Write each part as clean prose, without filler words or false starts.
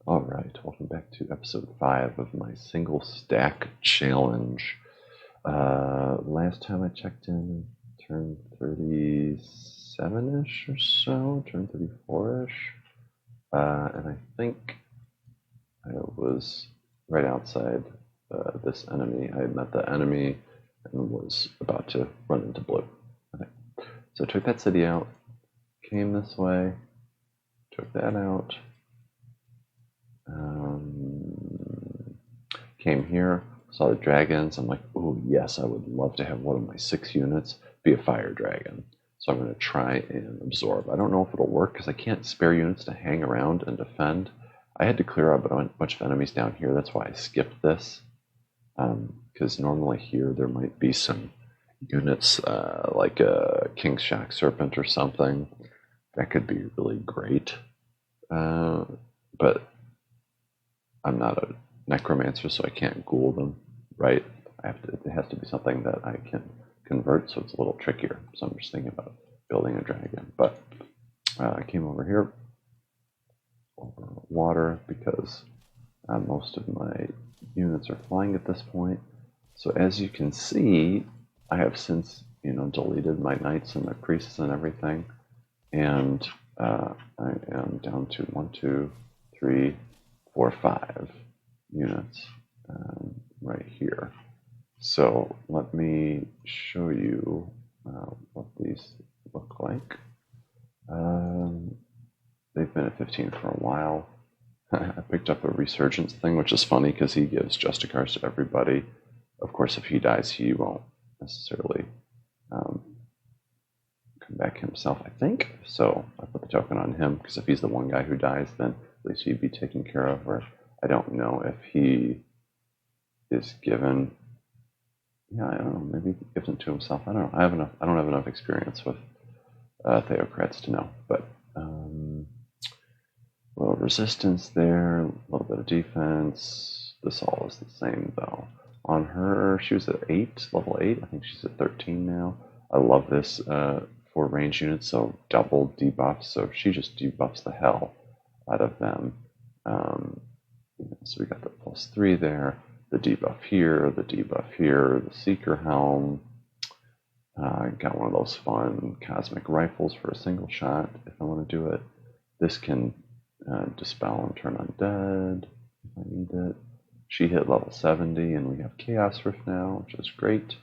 Alright, welcome back to episode 5 of my single stack challenge. Last time I checked in, turned 37-ish or so, turned 34-ish. And I think I was right outside this enemy. I had met the enemy and was about to run into blue. Okay. So I took that city out, came this way, took that out. Came here, saw the dragons. I'm like, oh yes, I would love to have one of my 6 units be a fire dragon. So I'm going to try and absorb. I don't know if it'll work because I can't spare units to hang around and defend. I had to clear out a bunch of enemies down here. That's why I skipped this. Because normally here there might be some units like a King's Shock Serpent or something. That could be really great. But I'm not a necromancer, so I can't ghoul them, right? It has to be something that I can convert, so it's a little trickier. So I'm just thinking about building a dragon. But I came over here, over water, because most of my units are flying at this point. So as you can see, I have since deleted my knights and my priests and everything, and I am down to 1, 2, 3, 4, 5 units right here. So let me show you what these look like. They've been at 15 for a while. I picked up a resurgence thing, which is funny because he gives Justicars to everybody. Of course, if he dies, he won't necessarily come back himself, I think. So I put the token on him because if he's the one guy who dies, then at least he'd be taken care of. Or I don't know if he is given. Yeah, I don't know. Maybe he gives them to himself. I don't know. I don't have enough experience with Theocrats to know. But a little resistance there, a little bit of defense. This all is the same though. On her, she was at 8, level 8. I think she's at 13 now. I love this for range units, so double debuffs. So she just debuffs the hell out of them. So we got the +3 there, the debuff here, the debuff here, the Seeker Helm. Got one of those fun cosmic rifles for a single shot if I want to do it. This can dispel and turn undead if I need it. She hit level 70, and we have Chaos Rift now, which is great.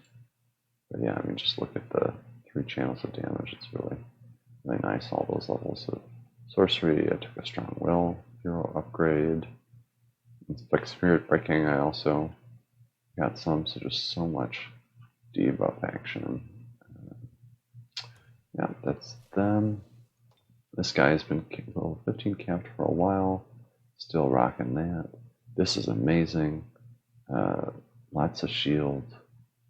But yeah, I mean, just look at the 3 channels of damage. It's really, really nice, all those levels of sorcery. I took a Strong Will hero upgrade. Like Spirit Breaking, I also got some, so just so much debuff action. Yeah, that's them. This guy has been level 15 capped for a while, still rocking that. This is amazing. Lots of shield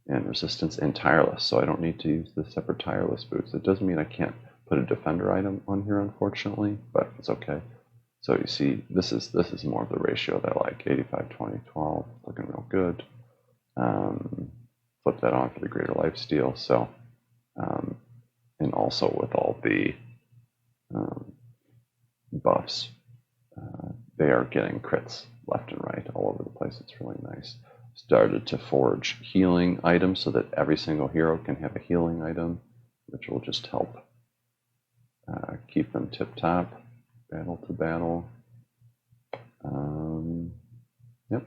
and resistance and tireless, so I don't need to use the separate tireless boots. It doesn't mean I can't put a defender item on here, unfortunately, but it's okay. So you see, this is more of the ratio that I like. 85, 20, 12, looking real good. Flip that on for the greater lifesteal. So, and also with all the buffs, they are getting crits left and right all over the place. It's really nice. Started to forge healing items so that every single hero can have a healing item, which will just help keep them tip-top, battle to battle. Yep.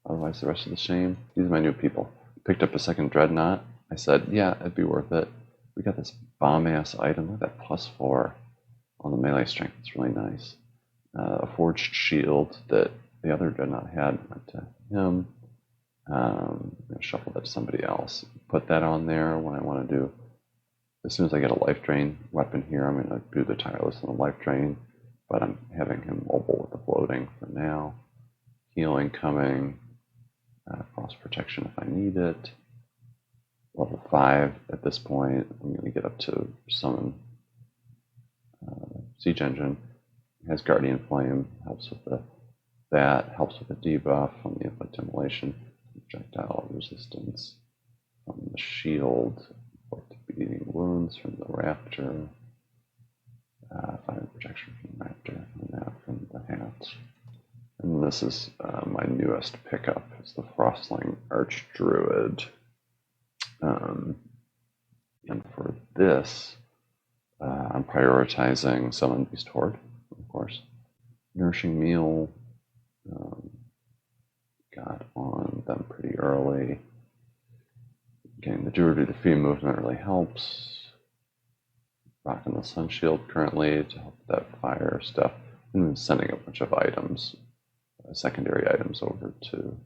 Otherwise, the rest of the same. These are my new people. Picked up a second Dreadnought. I said, yeah, it'd be worth it. We got this bomb-ass item. Look at that +4 on the melee strength. It's really nice. A forged shield that the other Dreadnought had went to him. I'm going to shuffle that to somebody else. Put that on there when I want to do. As soon as I get a life drain weapon here, I'm going to do the tireless and the life drain. But I'm having him mobile with the floating for now. Healing coming. Frost protection if I need it. Level 5 at this point. I'm going to get up to summon Siege Engine. It has Guardian Flame. Helps with that. Helps with the debuff from the Inflict Immolation. Projectile resistance from the shield. Beating wounds from the Raptor. Fire protection from the Raptor. And that from the hat. this is my newest pickup. It's the Frostling Archdruid. And for this, I'm prioritizing Summon Beast Horde, of course. Nourishing Meal, got on them pretty early. Getting the Druid to free movement really helps. Rocking the Sun Shield currently to help with that fire stuff. And then sending a bunch of items, secondary items over to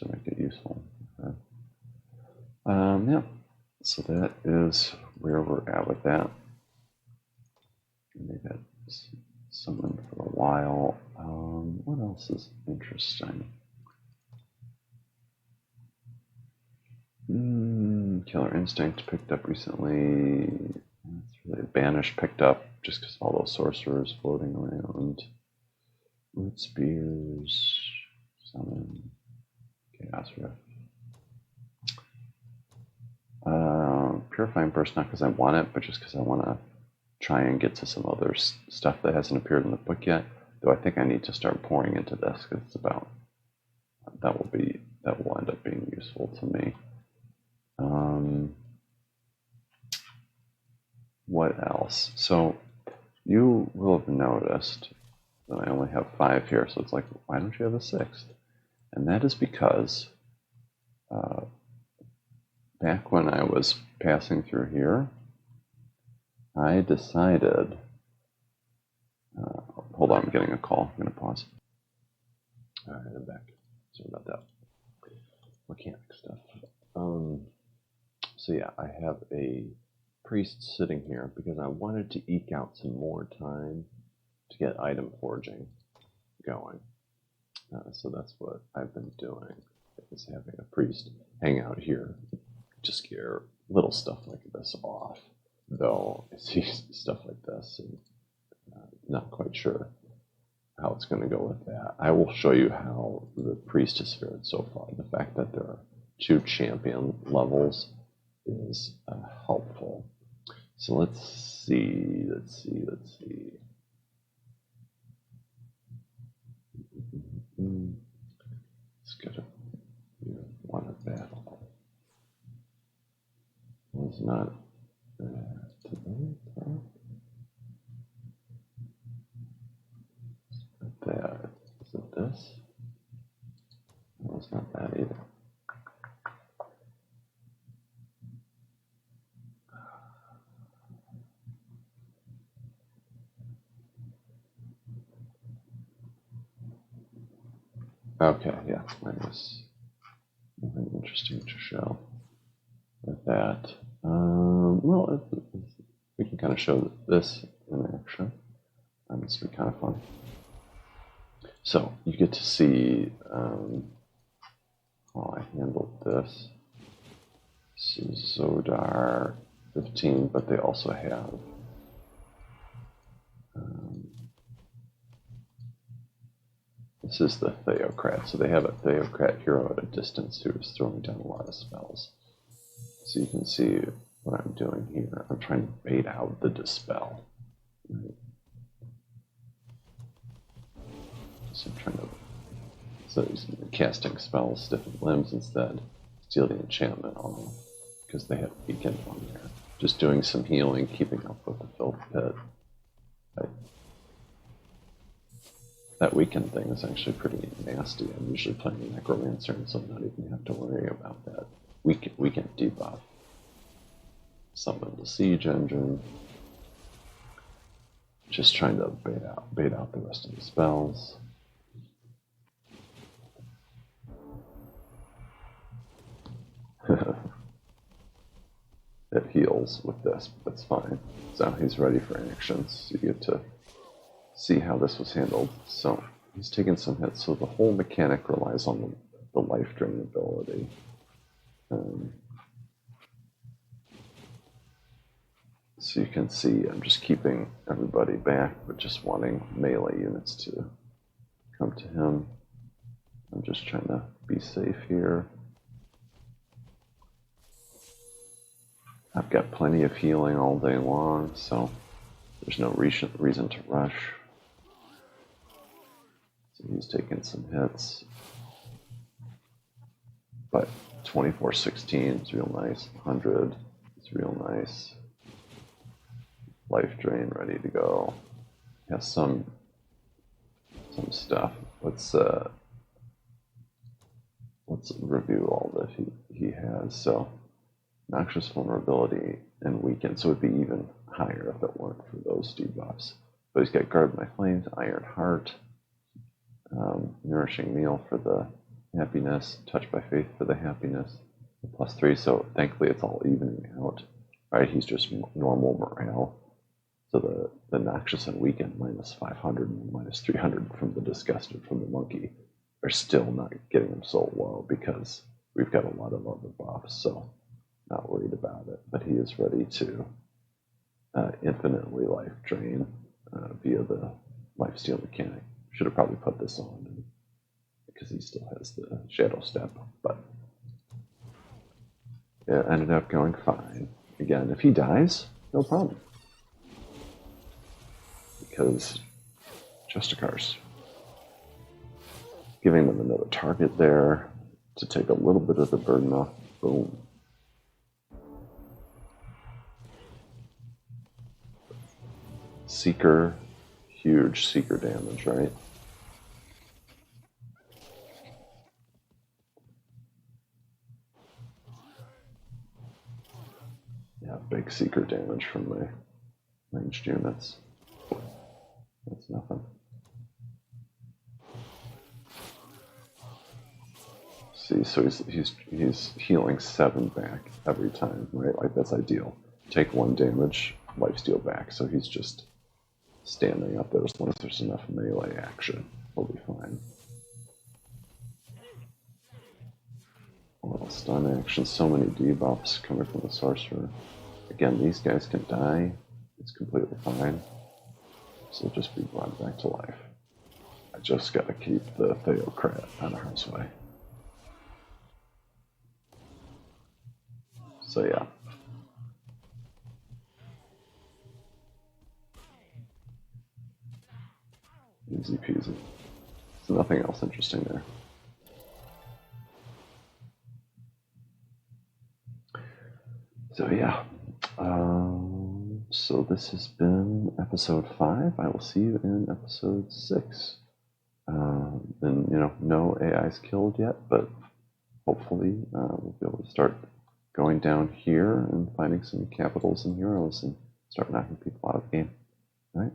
make it useful. Yeah, so that is where we're at with that. They got summoned for a while. What else is interesting? Killer Instinct picked up recently. It's really Banish picked up just because all those sorcerers floating around. Root Spears, Summon, Chaos Rift. Purifying Burst, not because I want it, but just because I want to try and get to some other stuff that hasn't appeared in the book yet. Though I think I need to start pouring into this because it's about that will end up being useful to me. What else? So you will have noticed that I only have 5 here, so it's like, why don't you have a 6th? And that is because back when I was passing through here, I decided, hold on, I'm getting a call. I'm going to pause. All right, I'm back. Sorry about that. Mechanic stuff. So yeah, I have a priest sitting here because I wanted to eke out some more time to get item forging going. So that's what I've been doing, is having a priest hang out here to scare little stuff like this off. Though I see stuff like this and not quite sure how it's going to go with that. I will show you how the priest has fared so far. The fact that there are 2 champion levels is helpful. So let's see. Let's go to one of battle. Was not that. Is it this? No, it's not that either. Okay, yeah, there's nothing interesting to show with that. Well, we can kind of show this in action. This would be kind of fun. So you get to see how I handled this. This is Zodar 15, but they also have this is the Theocrat. So they have a Theocrat hero at a distance who is throwing down a lot of spells. So you can see what I'm doing here. I'm trying to bait out the dispel. Right? So I'm trying to, so he's casting spells, stiffen limbs instead, steal the enchantment off, because they have weakened on there. Just doing some healing, keeping up with the filth pit. That weakened thing is actually pretty nasty. I'm usually playing a Necromancer, and so I'm not even have to worry about that weakened debuff. Summon the Siege Engine. Just trying to bait out the rest of the spells. It heals with this, but it's fine. So he's ready for actions. So you get to see how this was handled. So he's taken some hits. So the whole mechanic relies on the life drain ability. So you can see I'm just keeping everybody back, but just wanting melee units to come to him. I'm just trying to be safe here. I've got plenty of healing all day long, so there's no reason to rush. So he's taking some hits. But 24-16 is real nice. 100 is real nice. Life drain ready to go. Has some stuff. Let's review all that he has. So noxious vulnerability and weaken. So it'd be even higher if it weren't for those debuffs. But he's got guard my flames, iron heart, nourishing meal for the happiness, touch by faith for the happiness, +3. So thankfully it's all evening out. Right? He's just normal morale. So the noxious and weakened -500 and -300 from the disgusted from the monkey are still not getting him so low because we've got a lot of other buffs. So not worried about it. But he is ready to infinitely life drain via the lifesteal mechanic. Should have probably put this on because he still has the shadow step, but it ended up going fine. Again, if he dies, no problem. Because Justicars. Giving them another target there to take a little bit of the burden off. Boom. Seeker, huge Seeker damage, right? Yeah, big Seeker damage from my ranged units. That's nothing. See, so he's healing 7 back every time, right? Like that's ideal. Take 1 damage, lifesteal back. So he's just standing up there as long as there's enough melee action. We'll be fine. A little stun action, so many debuffs coming from the sorcerer. Again, these guys can die. It's completely fine. So just be brought back to life. I just gotta keep the Theocrat out of harm's way. So yeah. Easy peasy. There's nothing else interesting there. So yeah. So this has been episode 5. I will see you in episode 6. And no AI's killed yet, but hopefully we'll be able to start going down here and finding some capitals and heroes and start knocking people out of the game. All right.